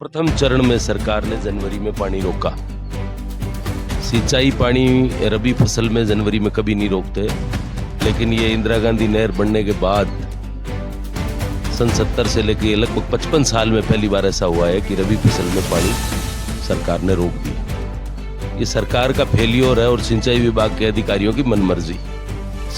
प्रथम चरण में सरकार ने जनवरी में पानी रोका। सिंचाई पानी रबी फसल में जनवरी में कभी नहीं रोकते, लेकिन ये इंदिरा गांधी नहर बनने के बाद सन 70 से लेकर लगभग 55 साल में पहली बार ऐसा हुआ है कि रबी फसल में पानी सरकार ने रोक दिया। ये सरकार का फेलियर है और सिंचाई विभाग के अधिकारियों की मनमर्जी।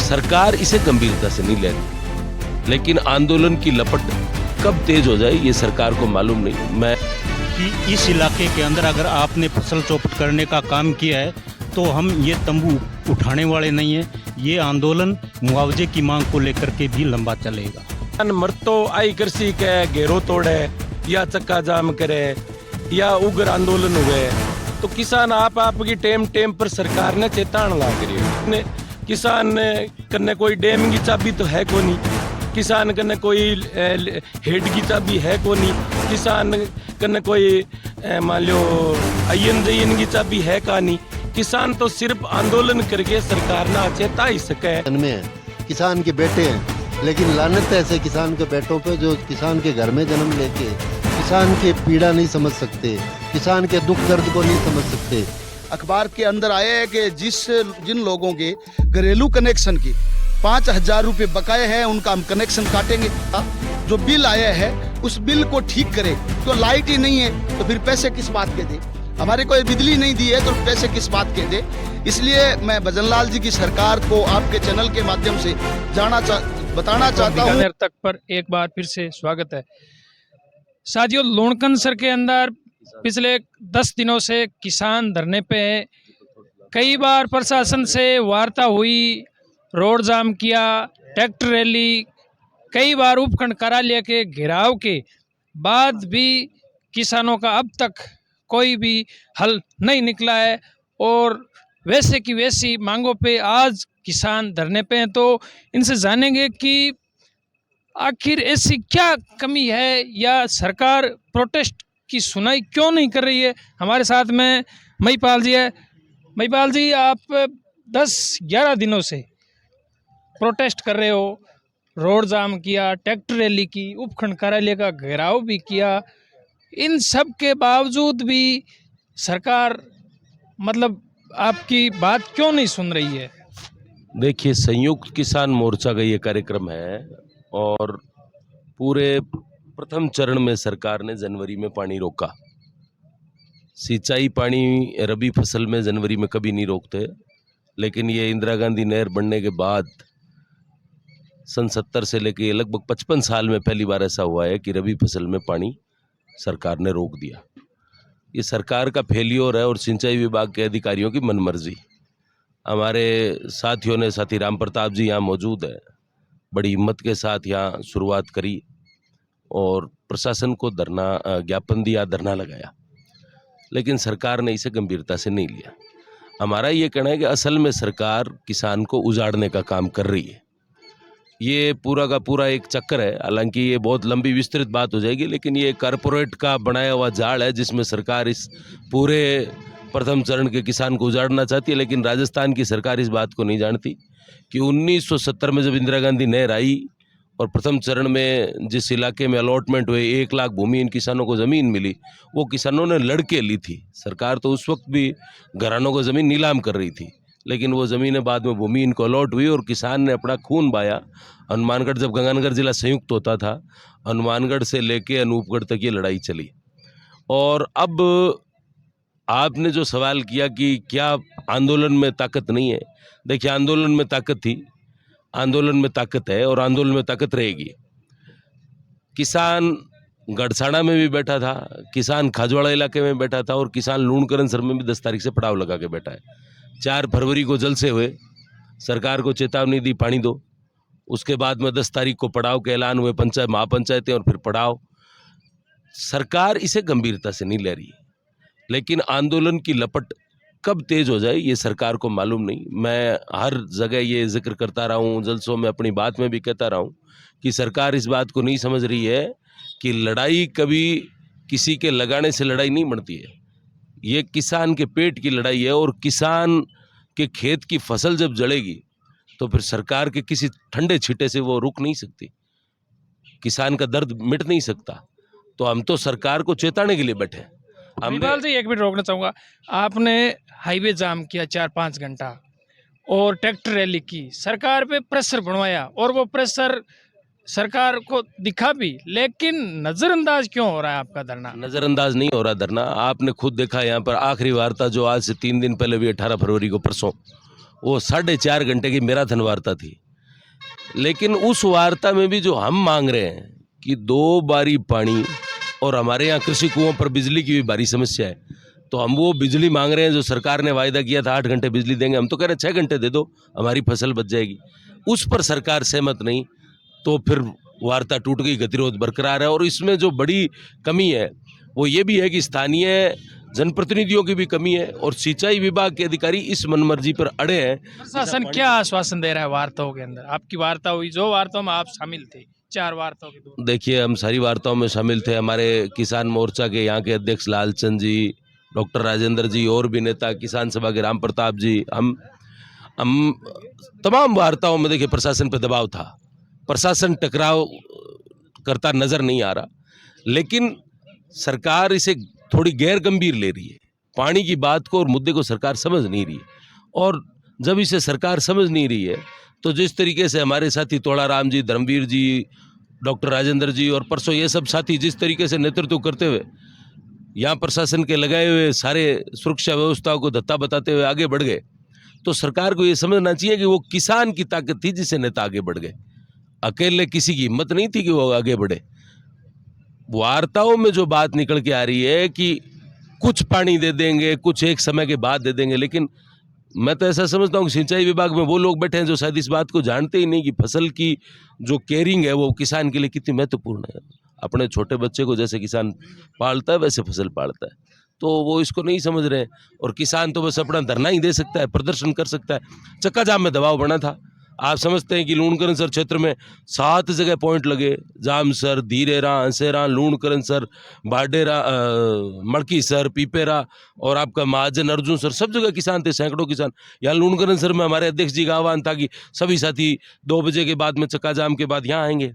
सरकार इसे गंभीरता से नहीं ले रही, लेकिन आंदोलन की लपट कब तेज हो जाए ये सरकार को मालूम नहीं। मैं कि इस इलाके के अंदर अगर आपने फसल चौपट करने का काम किया है तो हम ये तंबू उठाने वाले नहीं हैं। ये आंदोलन मुआवजे की मांग को लेकर के भी लंबा चलेगा। मरतो आई कृषि के घेरो तोड़े या चक्का जाम करे या उग्र आंदोलन हुए तो किसान आपकी टेम पर सरकार ने चेतावनी लाग रही है। किसान कन्ने कोई डैम की चाबी तो है को नहीं, किसान कन्ने कोई हेड की चाबी है को नहीं, किसान कन्ने कोई मान लो INJN की चाबी है का नहीं। किसान तो सिर्फ आंदोलन करके सरकार ना चेता ही सके। में किसान के बेटे हैं, लेकिन लानत ऐसे किसान के बेटों पे जो किसान के घर में जन्म लेके किसान के पीड़ा नहीं समझ सकते, किसान के दुख दर्द को नहीं समझ सकते। अखबार के अंदर आया है कि जिन लोगों के घरेलू कनेक्शन की 5,000 रुपये बकाए हैं उनका हम कनेक्शन काटेंगे। जो बिल आया है उस बिल को ठीक करे। तो लाइट ही नहीं है तो फिर पैसे किस बात के दे? हमारे को बिजली नहीं दी है तो पैसे किस बात के दे? इसलिए मैं भजनलाल जी की सरकार को आपके चैनल के माध्यम से बताना चाहता हूँ। तक पर एक बार फिर से स्वागत है साथियों। लूणकंसर के अंदर पिछले 10 दिनों से किसान धरने पे है। कई बार प्रशासन से वार्ता हुई, रोड जाम किया, ट्रैक्टर रैली, कई बार उपखंड कार्यालय के घेराव के बाद भी किसानों का अब तक कोई भी हल नहीं निकला है और वैसे की वैसी मांगों पे आज किसान धरने पे हैं। तो इनसे जानेंगे कि आखिर ऐसी क्या कमी है या सरकार प्रोटेस्ट की सुनाई क्यों नहीं कर रही है। हमारे साथ में महिपाल जी है। महिपाल जी, आप 10-11 दिनों से प्रोटेस्ट कर रहे हो, रोड जाम किया, ट्रैक्टर रैली की, उपखंड कार्यालय का घेराव भी किया। इन सब के बावजूद भी सरकार मतलब आपकी बात क्यों नहीं सुन रही है? देखिए, संयुक्त किसान मोर्चा का ये कार्यक्रम है और पूरे प्रथम चरण में सरकार ने जनवरी में पानी रोका। सिंचाई पानी रबी फसल में जनवरी में कभी नहीं रोकते, लेकिन ये इंदिरा गांधी नहर बनने के बाद सन 70 से लेकर लगभग 55 साल में पहली बार ऐसा हुआ है कि रबी फसल में पानी सरकार ने रोक दिया। ये सरकार का फेलियर है और सिंचाई विभाग के अधिकारियों की मनमर्जी। हमारे साथियों ने, साथी राम प्रताप जी यहाँ मौजूद है, बड़ी हिम्मत के साथ यहाँ शुरुआत करी और प्रशासन को ज्ञापन दिया, धरना लगाया, लेकिन सरकार ने इसे गंभीरता से नहीं लिया। हमारा ये कहना है कि असल में सरकार किसान को उजाड़ने का काम कर रही है। ये पूरा का पूरा एक चक्कर है। हालांकि ये बहुत लंबी विस्तृत बात हो जाएगी, लेकिन ये कॉरपोरेट का बनाया हुआ जाल है जिसमें सरकार इस पूरे प्रथम चरण के किसान को उजाड़ना चाहती है। लेकिन राजस्थान की सरकार इस बात को नहीं जानती कि 1970 में जब इंदिरा गांधी नहर आई और प्रथम चरण में जिस इलाके में अलॉटमेंट हुए 1 लाख भूमि इन किसानों को ज़मीन मिली, वो किसानों ने लड़के ली थी। सरकार तो उस वक्त भी घरानों को ज़मीन नीलाम कर रही थी, लेकिन वो ज़मीनें बाद में भूमि इनको अलॉट हुई और किसान ने अपना खून बहाया। हनुमानगढ़, जब गंगानगर जिला संयुक्त होता था, हनुमानगढ़ से लेके अनूपगढ़ तक ये लड़ाई चली। और अब आपने जो सवाल किया कि क्या आंदोलन में ताकत नहीं है, देखिए, आंदोलन में ताकत थी, आंदोलन में ताकत है और आंदोलन में ताकत रहेगी। किसान गढ़साना में भी बैठा था, किसान खाजवाड़ा इलाके में बैठा था और किसान लूणकरनसर में भी 10 तारीख से पड़ाव लगा के बैठा है। 4 फरवरी को जलसे हुए, सरकार को चेतावनी दी पानी दो। उसके बाद में 10 तारीख को पड़ाव के ऐलान हुए, महापंचायतें और फिर पड़ाव। सरकार इसे गंभीरता से नहीं ले रही, लेकिन आंदोलन की लपट कब तेज हो जाए ये सरकार को मालूम नहीं। मैं हर जगह ये जिक्र करता रहा हूँ, जलसों में, अपनी बात में भी कहता रहा हूँ कि सरकार इस बात को नहीं समझ रही है कि लड़ाई कभी किसी के लगाने से लड़ाई नहीं बढ़ती है। ये किसान के पेट की लड़ाई है और किसान के खेत की फसल जब जलेगी तो फिर सरकार के किसी ठंडे छींटे से वो रुक नहीं सकती, किसान का दर्द मिट नहीं सकता। तो हम तो सरकार को चेताने के लिए बैठे हैं। हमने मणिपाल जी एक मिनट रोकना चाहूँगा, आपने हाईवे जाम किया 4-5 घंटा और ट्रैक्टर रैली की, सरकार पे प्रेशर बनवाया और वो प्रेशर सरकार को दिखा भी, लेकिन नज़रअंदाज क्यों हो रहा है आपका धरना? नज़रअंदाज नहीं हो रहा धरना। आपने खुद देखा यहाँ पर आखिरी वार्ता जो आज से 3 दिन पहले भी 18 फरवरी को परसों, वो 4.5 घंटे की मैराथन वार्ता थी। लेकिन उस वार्ता में भी जो हम मांग रहे हैं कि 2 बारी पानी, और हमारे यहाँ कृषि कुओं पर बिजली की भी भारी समस्या है, तो हम वो बिजली मांग रहे हैं जो सरकार ने वायदा किया था 8 घंटे बिजली देंगे, हम तो कह रहे हैं 6 घंटे दे दो, हमारी फसल बच जाएगी। उस पर सरकार सहमत नहीं, तो फिर वार्ता टूट गई, गतिरोध बरकरार है। और इसमें जो बड़ी कमी है वो ये भी है कि स्थानीय जनप्रतिनिधियों की भी कमी है और सिंचाई विभाग के अधिकारी इस मनमर्जी पर अड़े हैं। प्रशासन क्या आश्वासन दे रहा है वार्ताओं के अंदर? आपकी वार्ता हुई, जो वार्ताओं में आप शामिल थे, 4 वार्ताओं के दौरान। देखिए, हम सारी वार्ताओं में शामिल थे। हमारे किसान मोर्चा के यहाँ के अध्यक्ष लालचंद जी, डॉक्टर राजेंद्र जी, और भी नेता, किसान सभा के राम प्रताप जी, हम तमाम वार्ताओं में देखिए प्रशासन पर दबाव था। प्रशासन टकराव करता नजर नहीं आ रहा, लेकिन सरकार इसे थोड़ी गैर गंभीर ले रही है। पानी की बात को और मुद्दे को सरकार समझ नहीं रही है, और जब इसे सरकार समझ नहीं रही है तो जिस तरीके से हमारे साथी तोड़ाराम जी, धर्मवीर जी, डॉक्टर राजेंद्र जी और परसों ये सब साथी जिस तरीके से नेतृत्व करते हुए यहाँ प्रशासन के लगाए हुए सारे सुरक्षा व्यवस्थाओं को धत्ता बताते हुए आगे बढ़ गए, तो सरकार को ये समझना चाहिए कि वो किसान की ताकत थी जिससे नेता आगे बढ़ गए। अकेले किसी की हिम्मत नहीं थी कि वो आगे बढ़े। वार्ताओं में जो बात निकल के आ रही है कि कुछ पानी दे देंगे, कुछ एक समय के बाद दे देंगे, लेकिन मैं तो ऐसा समझता हूँ कि सिंचाई विभाग में वो लोग बैठे हैं जो शायद इस बात को जानते ही नहीं कि फसल की जो केयरिंग है वो किसान के लिए कितनी महत्वपूर्ण है। अपने छोटे बच्चे को जैसे किसान पालता है वैसे फसल पालता है, तो वो इसको नहीं समझ रहे हैं। और किसान तो बस अपना धरना ही दे सकता है, प्रदर्शन कर सकता है। चक्का जाम में दबाव बना था। आप समझते हैं कि लूणकरणसर क्षेत्र में 7 जगह पॉइंट लगे, जामसर, धीरेरा, अंसेरा, लूणकरणसर, बाडेरा, मड़कीसर, पीपेरा और आपका महाजन, अर्जुन सर, सब जगह किसान थे, सैकड़ों किसान। यहाँ लूणकरणसर में हमारे अध्यक्ष जी का आह्वान था कि सभी साथी 2 बजे के बाद में चक्का जाम के बाद यहाँ आएंगे,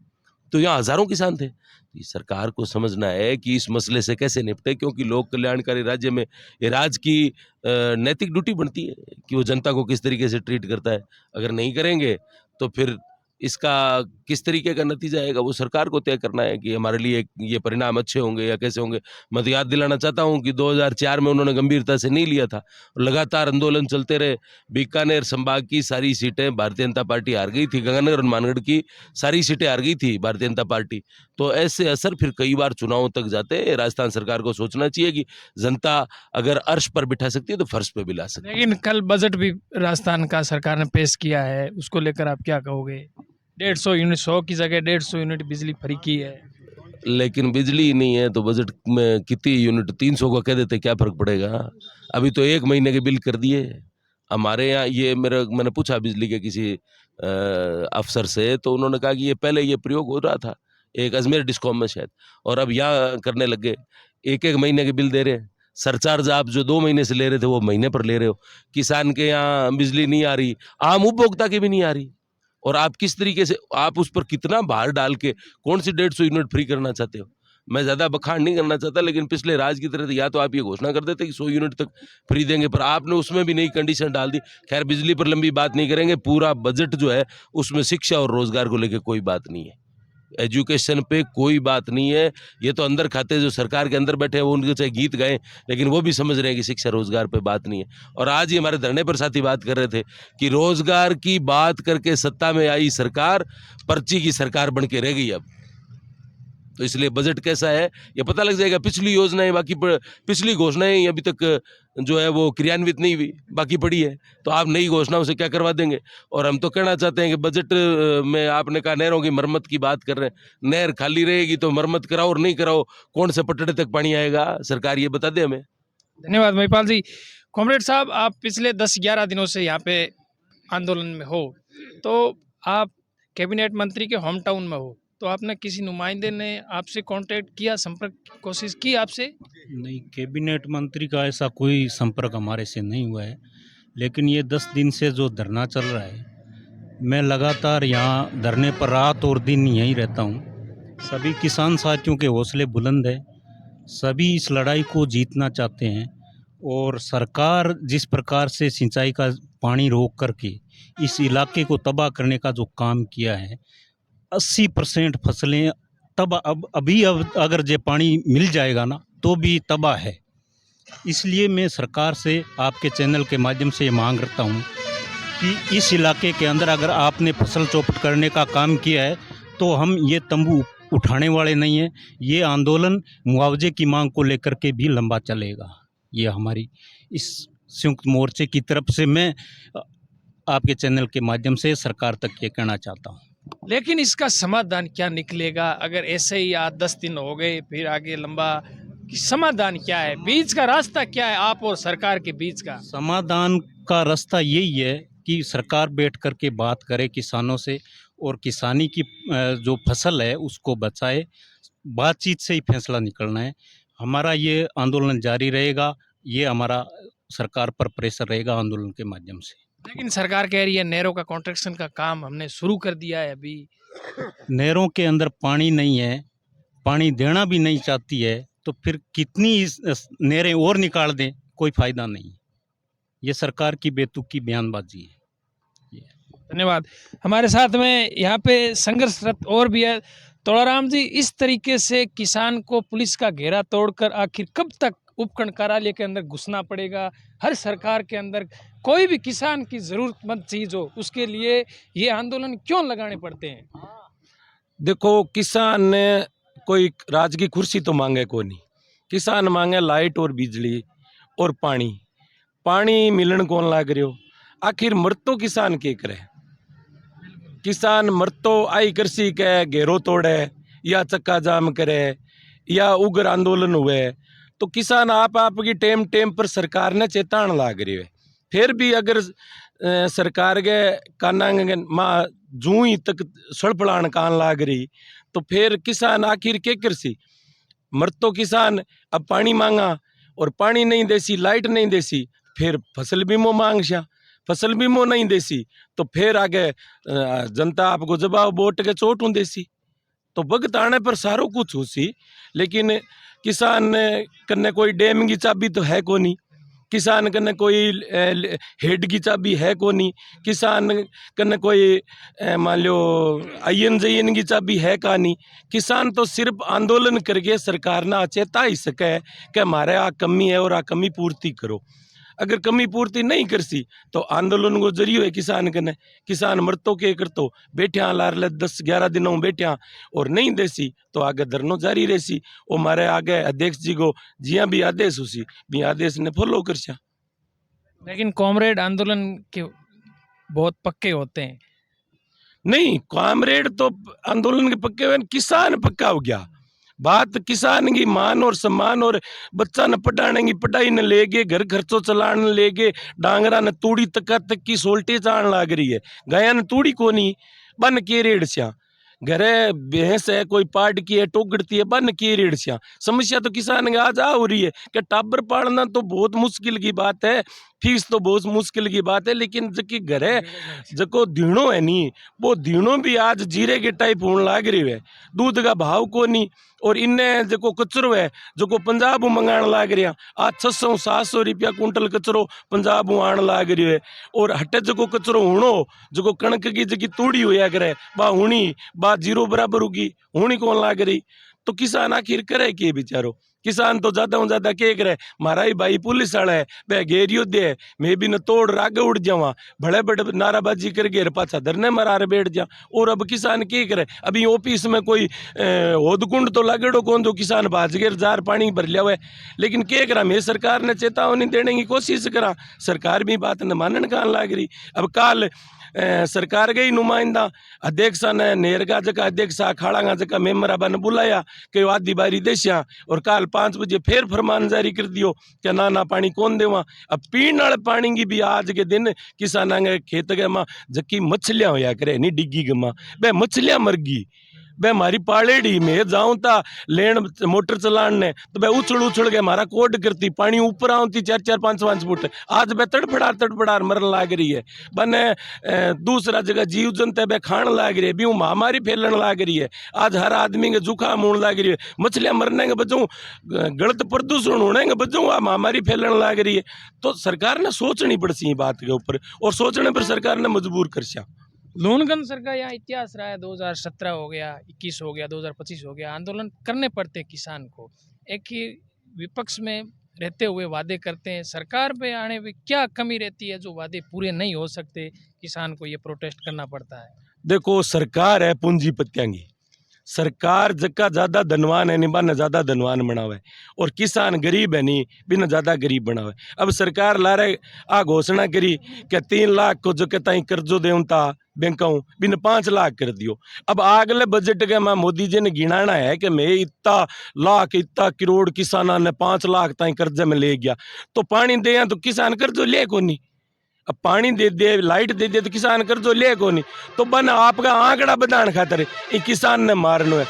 तो यहाँ हजारों किसान थे। सरकार को समझना है कि इस मसले से कैसे निपटे, क्योंकि लोक कल्याणकारी राज्य में ये राज्य की नैतिक ड्यूटी बनती है कि वो जनता को किस तरीके से ट्रीट करता है। अगर नहीं करेंगे तो फिर इसका किस तरीके का नतीजा आएगा वो सरकार को तय करना है कि हमारे लिए ये परिणाम अच्छे होंगे या कैसे होंगे। मैं तो याद दिलाना चाहता हूं कि 2004 में उन्होंने गंभीरता से नहीं लिया था, लगातार आंदोलन चलते रहे। बीकानेर संभाग की सारी सीटें भारतीय जनता पार्टी हार गई थी, गंगानगर और मानगढ़ की सारी सीटें हार गई थी भारतीय जनता पार्टी। तो ऐसे असर फिर कई बार चुनावों तक जाते हैं। राजस्थान सरकार को सोचना चाहिए कि जनता अगर अर्श पर बिठा सकती है तो फर्श पे भी ला सकती है। लेकिन कल बजट भी राजस्थान का सरकार ने पेश किया है, उसको लेकर आप क्या कहोगे? 150 यूनिट, 100 की जगह 150 यूनिट बिजली फ्री की है, लेकिन बिजली ही नहीं है तो बजट में कितनी यूनिट, 300 को कह देते क्या फर्क पड़ेगा। अभी तो 1 महीने के बिल कर दिए हमारे यहाँ। ये मैंने पूछा बिजली के किसी अफसर से, तो उन्होंने कहा कि ये पहले ये प्रयोग हो रहा था एक अजमेर डिस्कॉम में शायद, और अब यहाँ करने लग गए। 1-1 महीने के बिल दे रहे हैं। सरचार्ज आप जो 2 महीने से ले रहे थे वो महीने पर ले रहे हो। किसान के यहाँ बिजली नहीं आ रही, आम उपभोक्ता की भी नहीं आ रही, और आप किस तरीके से, आप उस पर कितना भार डाल के कौन सी 150 यूनिट फ्री करना चाहते हो। मैं ज़्यादा बखान नहीं करना चाहता, लेकिन पिछले राज की तरह या तो आप ये घोषणा कर देते कि 100 यूनिट तक फ्री देंगे, पर आपने उसमें भी नई कंडीशन डाल दी। खैर, बिजली पर लंबी बात नहीं करेंगे। पूरा बजट जो है उसमें शिक्षा और रोजगार को लेकर कोई बात नहीं है, एजुकेशन पे कोई बात नहीं है। ये तो अंदर खाते जो सरकार के अंदर बैठे हैं वो उनके चाहे गीत गाएं, लेकिन वो भी समझ रहे हैं कि शिक्षा रोजगार पे बात नहीं है। और आज ही हमारे धरने पर साथी बात कर रहे थे कि रोजगार की बात करके सत्ता में आई सरकार पर्ची की सरकार बन के रह गई अब। तो इसलिए बजट कैसा है ये पता लग जाएगा। पिछली योजनाएं, बाकी पिछली घोषणाएं अभी तक जो है वो क्रियान्वित नहीं हुई, बाकी पड़ी है, तो आप नई घोषणाओं से क्या करवा देंगे। और हम तो कहना चाहते हैं कि बजट में आपने कहा नहरों की मरम्मत की बात कर रहे हैं, नहर खाली रहेगी तो मरम्मत कराओ और नहीं कराओ कौन से पटड़े तक पानी आएगा, सरकार ये बता दे हमें। धन्यवाद महिपाल जी। कॉमरेड साहब, आप पिछले 10-11 दिनों से यहाँ पे आंदोलन में हो, तो आप कैबिनेट मंत्री के होम टाउन में हो, तो आपने किसी नुमाइंदे ने आपसे कांटेक्ट किया, संपर्क कोशिश की आपसे? नहीं, कैबिनेट मंत्री का ऐसा कोई संपर्क हमारे से नहीं हुआ है। लेकिन ये 10 दिन से जो धरना चल रहा है, मैं लगातार यहाँ धरने पर रात और दिन यहीं रहता हूँ। सभी किसान साथियों के हौसले बुलंद है, सभी इस लड़ाई को जीतना चाहते हैं और सरकार जिस प्रकार से सिंचाई का पानी रोक करके इस इलाके को तबाह करने का जो काम किया है, 80% फसलें अब अगर जे पानी मिल जाएगा ना तो भी तबाह है। इसलिए मैं सरकार से आपके चैनल के माध्यम से ये मांग करता हूँ कि इस इलाके के अंदर अगर आपने फसल चौपट करने का काम किया है तो हम ये तंबू उठाने वाले नहीं हैं। ये आंदोलन मुआवजे की मांग को लेकर के भी लंबा चलेगा। ये हमारी इस संयुक्त मोर्चे की तरफ से मैं आपके चैनल के माध्यम से सरकार तक ये कहना चाहता हूँ। लेकिन इसका समाधान क्या निकलेगा? अगर ऐसे ही 8-10 दिन हो गए फिर आगे लंबा, कि समाधान क्या है? बीच का रास्ता क्या है आप और सरकार के बीच का? समाधान का रास्ता यही है कि सरकार बैठ कर के बात करे किसानों से और किसानी की जो फसल है उसको बचाए। बातचीत से ही फैसला निकलना है। हमारा ये आंदोलन जारी रहेगा, ये हमारा सरकार पर प्रेशर रहेगा आंदोलन के माध्यम से। लेकिन सरकार कह रही है नहरों का कॉन्ट्रैक्शन का काम हमने शुरू कर दिया है। अभी नहरों के अंदर पानी नहीं है, पानी देना भी नहीं चाहती है, तो फिर कितनी नहरें और निकाल दें, कोई फ़ायदा नहीं। ये सरकार की बेतुकी बयानबाजी है। धन्यवाद। हमारे साथ में यहाँ पे संघर्षरत और भी है। तोड़ाराम जी, इस तरीके से किसान को पुलिस का घेरा तोड़कर आखिर कब तक उपखंड कार्यालय के अंदर घुसना पड़ेगा? हर सरकार के अंदर कोई भी किसान की ज़रूरतमंद चीज़ हो उसके लिए ये आंदोलन क्यों लगाने पड़ते हैं? देखो, किसान ने कोई राज की कुर्सी तो मांगे को नहीं। किसान मांगे लाइट और बिजली और पानी। पानी मिलन कौन लाग रहे हो? आखिर मरतो किसान के करे? किसान मरतो आई कृषि के घेरो तोड़े या चक्का जाम करे या उग्र आंदोलन हुए तो किसान आपकी टेम पर सरकार ने चेतावनी लाग रही है। फिर भी अगर सरकार के काना माँ जू ही तक सड़पड़ान कान लाग रही तो फिर किसान आखिर के कृषि मरतो किसान अब पानी मांगा और पानी नहीं देसी, लाइट नहीं देसी, फिर फसल बीमो मांग शा, फसल बीमो नहीं देसी तो फिर आगे जनता आपको जवाब वोट के चोट देसी। तो वक्त आने पर सारो कुछ हो सी, लेकिन किसान कन्ने कोई डैम की चाबी तो है को नहीं, किसान कन्ने कोई हेड की चाबी है को नहीं, किसान कन्ने कोई मान लो आईएन जईएन की चाबी है का नहीं। किसान तो सिर्फ आंदोलन करके सरकार ना चेता ही सके कि हमारे आ कमी है और आ कमी पूर्ति करो। अगर कमी पूर्ति नहीं करसी तो आंदोलन को जरिए है किसान कने। किसान मरतो के करतो बैठ्या लार ले 10-11 दिनों बैठ्या और नहीं देसी तो आगे धरनो जारी रहसी। वो मारे आगे अध्यक्ष जी को जिया भी आदेश उसी भी आदेश ने फॉलो करसा। लेकिन कॉमरेड आंदोलन के बहुत पक्के होते हैं। नहीं, कॉमरेड तो आंदोलन के पक्के हुए, किसान पक्का हो गया। बात किसान की मान और सम्मान और बच्चा न पढ़ाने की पढ़ाई न लेके, घर खर्चो चलाने लेके, डांगरा न तूड़ी तक की सोल्टी चाण लाग रही है। गाया न तूड़ी को नहीं बन के रेड़ स्या, घरे भैंस है कोई पाड़ की है टोगड़ती है बन के रेड़ स्या। समस्या तो किसान के आज आ हो रही है कि टाबर पालना तो बहुत मुश्किल की बात है, फीस तो बहुत मुश्किल की बात है, लेकिन जबकि घरे जको दीणो है नी वो दीणो भी आज जीरे के टाइप होने लाग रही है। दूध का भाव को नहीं और इन्हें जो कचरो है जो पंजाब मंगाण लाग रहा, आज 600-700 रुपया कुंटल कचरो पंजाब आण लाग रही है। और हटे जो कचरो हूणो जो कणक की जगह तूड़ी होया करे बा हुणी बा जीरो बराबर होगी हुणी कौन लाग रही। तो किसान आखिर करे के बेचारो? किसान तो ज्यादा के करे, मारा ही भाई पुलिस वाला है वह घेरियो दे मैं भी न तोड़ रागे उड़ जावा, बड़े बड़े नाराबाजी कर घेर पाछा धरने मरार बैठ जा। और अब किसान के करे? अभी ऑफिस में कोई होदकुंड तो लागेड़ो कौन जो किसान भाज घेर जार पानी भर लिया हुआ है, लेकिन के करा? मैं सरकार ने चेतावनी देने की कोशिश करा, सरकार भी बात न मानन कान लाग रही। अब काल सरकार के ही नुमाइंदा अध्यक्ष ने नेरगा जगह अध्यक्ष अखाड़ा जगह मेम्बरा बन बुलाया कि आधी बारी देशिया और काल 5 बजे फिर फरमान जारी कर दियो कि ना पानी कौन देवा। अब पीने वाले पानी की भी आज के दिन किसान के खेत के माँ जकी मछलियां होया करे नहीं डिग्गी के माँ बे मछलियां मर गई। भाई हमारी पालेड़ी में जाऊं ता लेन मोटर चलाने तो भाई उछल के हमारा कोड करती पानी ऊपर आती 4-4-5-5 फुट। आज भाई तड़फड़ा मरन लाग रही है बने दूसरा जगह जीव जंतु भाई खान लाग रही है भी महामारी फैलन लाग रही है। आज हर आदमी के जुकाम होने लाग रही है, मछलियां मरने के बचूं, गलत प्रदूषण होने के बचूं आ महामारी फैलन लाग रही है। तो सरकार ने सोचनी पड़सी बात के ऊपर और सोचने पर सरकार ने मजबूर कर दिया। लूणगंज सर का यहाँ इतिहास रहा है, 2017 हो गया, 21 हो गया, 2025 हो गया, आंदोलन करने पड़ते किसान को। एक ही विपक्ष में रहते हुए वादे करते हैं, सरकार पे आने पे क्या कमी रहती है जो वादे पूरे नहीं हो सकते, किसान को ये प्रोटेस्ट करना पड़ता है? देखो सरकार है पूंजीपतियां की, सरकार जका ज्यादा धनवान है निबा न ज्यादा धनवान बनावे और किसान गरीब है नहीं बिना ज्यादा गरीब बनावे। अब सरकार ला रहे आ घोषणा करी कि 3 लाख को जो कहता कर्जो देऊं ता बैंकों बिन 5 लाख कर दियो। अब अगले बजट के मैं मोदी जी ने गिनाना है कि मैं इतना लाख इतना करोड़ किसाना ने 5 लाख ताई कर्जे में ले गया तो पानी दे तो किसान कर्जो ले को नहीं। अब पानी दे दे लाइट दे दे तो किसान कर्जो ले को नहीं। तो बन आपका आंकड़ा बढ़ाने खातर ये किसान ने मारना है।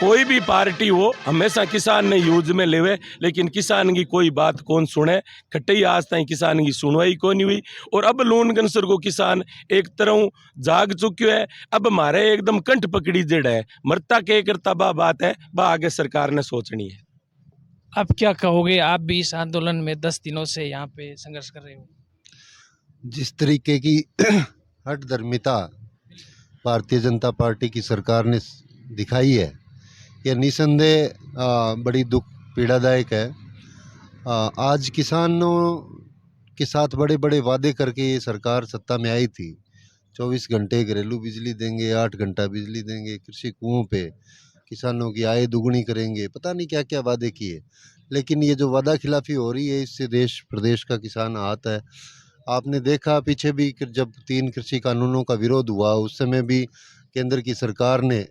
कोई भी पार्टी हो हमेशा किसान ने यूज में लेवे लेकिन किसान की कोई बात कौन सुने। खट्टई आज तक किसान की सुनवाई कौन नहीं हुई और अब लूणगंज सर को किसान एक तरह जाग चुक्यो है। अब हमारे एकदम कंठ पकड़ी जड़ है, मरता के करता बा बात है बा आगे सरकार ने सोचनी है। आप क्या कहोगे, आप भी इस आंदोलन में 10 दिनों से यहाँ पे संघर्ष कर रहे हो? जिस तरीके की हठधर्मिता भारतीय जनता पार्टी की सरकार ने दिखाई है यह निसंदेह बड़ी दुख पीड़ादायक है। आज किसानों के साथ बड़े बड़े वादे करके ये सरकार सत्ता में आई थी। 24 घंटे घरेलू बिजली देंगे, 8 घंटा बिजली देंगे, कृषि कुओं पे किसानों की आय दुगनी करेंगे, पता नहीं क्या क्या वादे किए। लेकिन ये जो वादा खिलाफी हो रही है इससे देश प्रदेश का किसान आहत है। आपने देखा पीछे भी जब 3 कृषि कानूनों का विरोध हुआ उस समय भी केंद्र की सरकार ने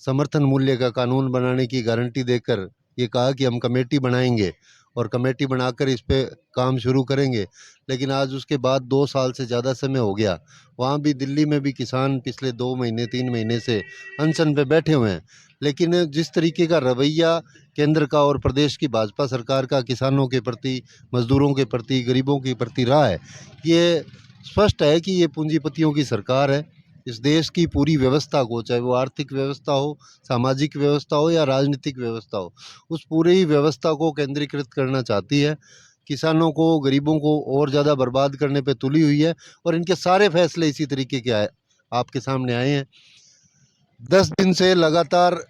समर्थन मूल्य का कानून बनाने की गारंटी देकर ये कहा कि हम कमेटी बनाएंगे और कमेटी बनाकर इस पे काम शुरू करेंगे। लेकिन आज उसके बाद 2 साल से ज़्यादा समय हो गया, वहाँ भी दिल्ली में भी किसान पिछले 2 महीने 3 महीने से अनशन पे बैठे हुए हैं। लेकिन जिस तरीके का रवैया केंद्र का और प्रदेश की भाजपा सरकार का किसानों के प्रति, मजदूरों के प्रति, गरीबों के प्रति रहा है, ये स्पष्ट है कि ये पूंजीपतियों की सरकार है। इस देश की पूरी व्यवस्था को, चाहे वो आर्थिक व्यवस्था हो, सामाजिक व्यवस्था हो या राजनीतिक व्यवस्था हो, उस पूरी ही व्यवस्था को केंद्रीकृत करना चाहती है। किसानों को, गरीबों को और ज़्यादा बर्बाद करने पे तुली हुई है और इनके सारे फैसले इसी तरीके के आपके सामने आए हैं। 10 दिन से लगातार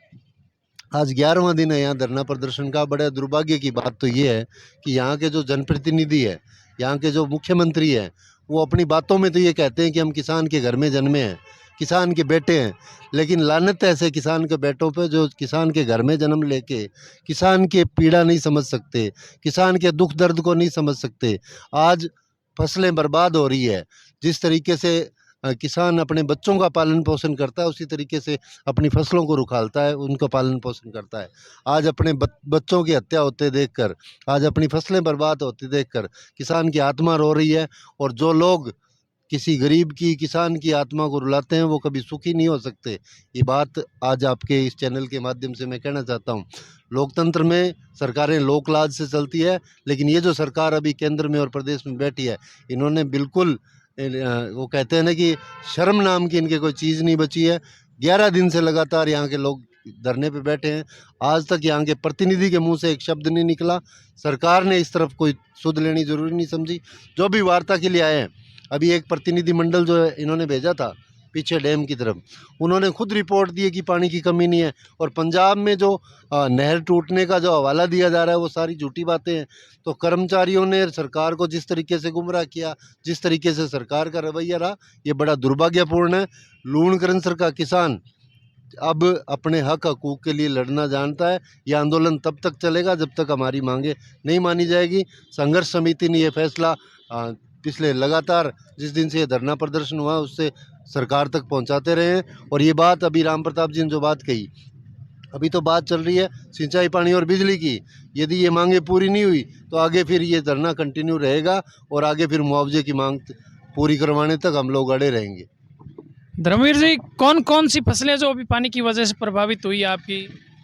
आज 11वां दिन है यहाँ धरना प्रदर्शन का। बड़े दुर्भाग्य की बात तो ये है कि यहाँ के जो जनप्रतिनिधि है, यहाँ के जो मुख्यमंत्री हैं, वो अपनी बातों में तो ये कहते हैं कि हम किसान के घर में जन्मे हैं, किसान के बेटे हैं, लेकिन लानत है ऐसे किसान के बेटों पे जो किसान के घर में जन्म लेके किसान के पीड़ा नहीं समझ सकते, किसान के दुख दर्द को नहीं समझ सकते। आज फसलें बर्बाद हो रही है। जिस तरीके से किसान अपने बच्चों का पालन पोषण करता है उसी तरीके से अपनी फसलों को रुखालता है, उनका पालन पोषण करता है। आज अपने बच्चों की हत्या होते देखकर, आज अपनी फसलें बर्बाद होती देखकर किसान की आत्मा रो रही है। और जो लोग किसी गरीब की, किसान की आत्मा को रुलाते हैं वो कभी सुखी नहीं हो सकते। ये बात आज आपके इस चैनल के माध्यम से मैं कहना चाहता हूँ। लोकतंत्र में सरकारें लोकलाज से चलती है, लेकिन ये जो सरकार अभी केंद्र में और प्रदेश में बैठी है, इन्होंने बिल्कुल, वो कहते हैं ना कि शर्म नाम की इनके कोई चीज़ नहीं बची है। 11 दिन से लगातार यहाँ के लोग धरने पे बैठे हैं। आज तक यहाँ के प्रतिनिधि के मुंह से एक शब्द नहीं निकला। सरकार ने इस तरफ कोई सुध लेनी जरूरी नहीं समझी। जो भी वार्ता के लिए आए हैं, अभी एक प्रतिनिधि मंडल जो है इन्होंने भेजा था पीछे डैम की तरफ, उन्होंने खुद रिपोर्ट दी है कि पानी की कमी नहीं है। और पंजाब में जो नहर टूटने का जो हवाला दिया जा रहा है वो सारी झूठी बातें हैं। तो कर्मचारियों ने सरकार को जिस तरीके से गुमराह किया, जिस तरीके से सरकार का रवैया रहा, ये बड़ा दुर्भाग्यपूर्ण है। लूणगंज सर का किसान अब अपने हक हकूक़ के लिए लड़ना जानता है। ये आंदोलन तब तक चलेगा जब तक हमारी मांगे नहीं मानी जाएगी। संघर्ष समिति ने यह फैसला पिछले लगातार जिस दिन से ये धरना प्रदर्शन हुआ उससे सरकार तक पहुंचाते रहे हैं। और ये बात अभी राम प्रताप जी ने जो बात कही, अभी तो बात चल रही है सिंचाई, पानी और बिजली की। यदि ये मांगे पूरी नहीं हुई तो आगे फिर ये धरना कंटिन्यू रहेगा और आगे फिर मुआवजे की मांग पूरी करवाने तक हम लोग अड़े रहेंगे। धर्मवीर जी, कौन कौन सी फसलें जो अभी पानी की वजह से प्रभावित हुई है आपकी?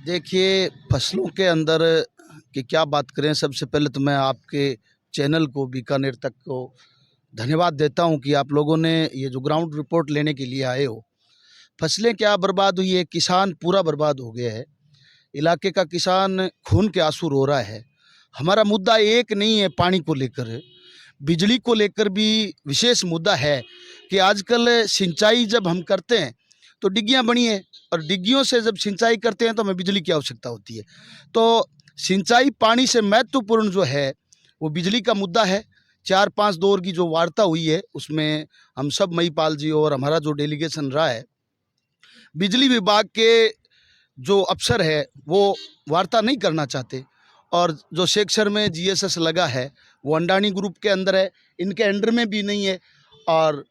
देखिए, फसलों के अंदर की क्या बात करें। सबसे पहले तो मैं आपके चैनल को, बीकानेर तक को धन्यवाद देता हूं कि आप लोगों ने ये जो ग्राउंड रिपोर्ट लेने के लिए आए हो। फसलें क्या बर्बाद हुई है, किसान पूरा बर्बाद हो गया है। इलाके का किसान खून के आंसू रो रहा है। हमारा मुद्दा एक नहीं है पानी को लेकर, बिजली को लेकर भी विशेष मुद्दा है कि आजकल सिंचाई जब हम करते हैं तो डिग्गियां बनी है, और डिग्गियों से जब सिंचाई करते हैं तो हमें बिजली की आवश्यकता होती है। तो सिंचाई पानी से महत्वपूर्ण जो है वो बिजली का मुद्दा है। 4-5 दौर की जो वार्ता हुई है उसमें हम सब, महिपाल जी और हमारा जो डेलीगेशन रहा है, बिजली विभाग के जो अफसर है वो वार्ता नहीं करना चाहते। और जो सेक्शन में जीएसएस लगा है वो अंडानी ग्रुप के अंदर है, इनके अंडर में भी नहीं है। और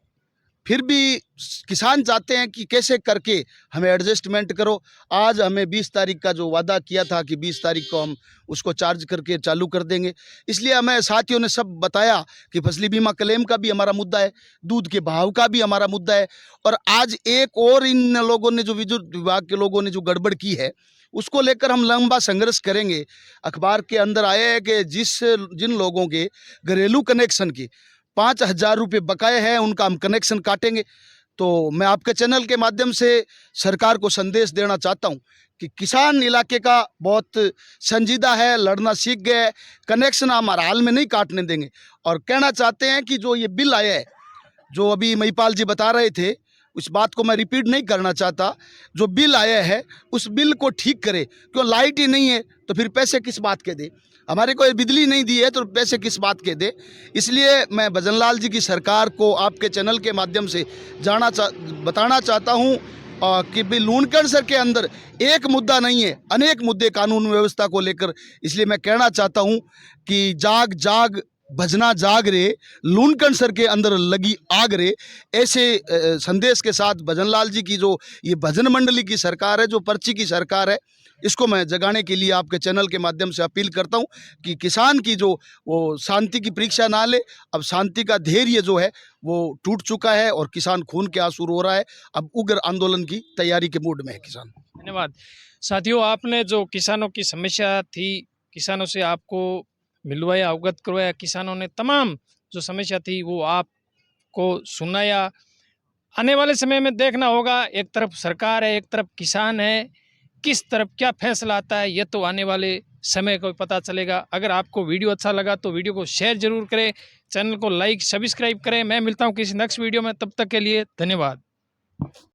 फिर भी किसान चाहते हैं कि कैसे करके हमें एडजस्टमेंट करो। आज हमें 20 तारीख का जो वादा किया था कि 20 तारीख को हम उसको चार्ज करके चालू कर देंगे। इसलिए हमें साथियों ने सब बताया कि फसली बीमा क्लेम का भी हमारा मुद्दा है, दूध के भाव का भी हमारा मुद्दा है। और आज एक और इन लोगों ने, जो विद्युत विभाग के लोगों ने जो गड़बड़ की है, उसको लेकर हम लंबा संघर्ष करेंगे। अखबार के अंदर आया है कि जिन लोगों के घरेलू कनेक्शन की 5,000 रुपये बकाए हैं उनका हम कनेक्शन काटेंगे। तो मैं आपके चैनल के माध्यम से सरकार को संदेश देना चाहता हूं कि किसान इलाके का बहुत संजीदा है, लड़ना सीख गए, कनेक्शन हम हर हाल में नहीं काटने देंगे। और कहना चाहते हैं कि जो ये बिल आया है, जो अभी महिपाल जी बता रहे थे, उस बात को मैं रिपीट नहीं करना चाहता। जो बिल आया है उस बिल को ठीक करे, क्यों लाइट ही नहीं है तो फिर पैसे किस बात के दे। हमारे को बिजली नहीं दी है तो पैसे किस बात के दे। इसलिए मैं भजनलाल जी की सरकार को आपके चैनल के माध्यम से बताना चाहता हूँ कि भाई लूणकरणसर के अंदर एक मुद्दा नहीं है, अनेक मुद्दे कानून व्यवस्था को लेकर। इसलिए मैं कहना चाहता हूँ कि जाग जाग भजना जाग रे, लूणकरणसर के अंदर लगी आग रे। ऐसे संदेश के साथ भजनलाल जी की जो ये भजन मंडली की सरकार है, जो पर्ची की सरकार है, इसको मैं जगाने के लिए आपके चैनल के माध्यम से अपील करता हूं कि किसान की जो वो शांति की परीक्षा ना ले। अब शांति का धैर्य जो है वो टूट चुका है और किसान खून के आंसू रो रहा है। अब उग्र आंदोलन की तैयारी के मूड में है किसान। धन्यवाद। साथियों, आपने जो किसानों की समस्या थी, किसानों से आपको मिलवाया, अवगत करवाया, किसानों ने तमाम जो समस्या थी वो आपको सुनाया। आने वाले समय में देखना होगा, एक तरफ सरकार है, एक तरफ किसान है, किस तरफ क्या फैसला आता है ये तो आने वाले समय को पता चलेगा। अगर आपको वीडियो अच्छा लगा तो वीडियो को शेयर जरूर करें, चैनल को लाइक सब्सक्राइब करें। मैं मिलता हूं किसी नेक्स्ट वीडियो में, तब तक के लिए धन्यवाद।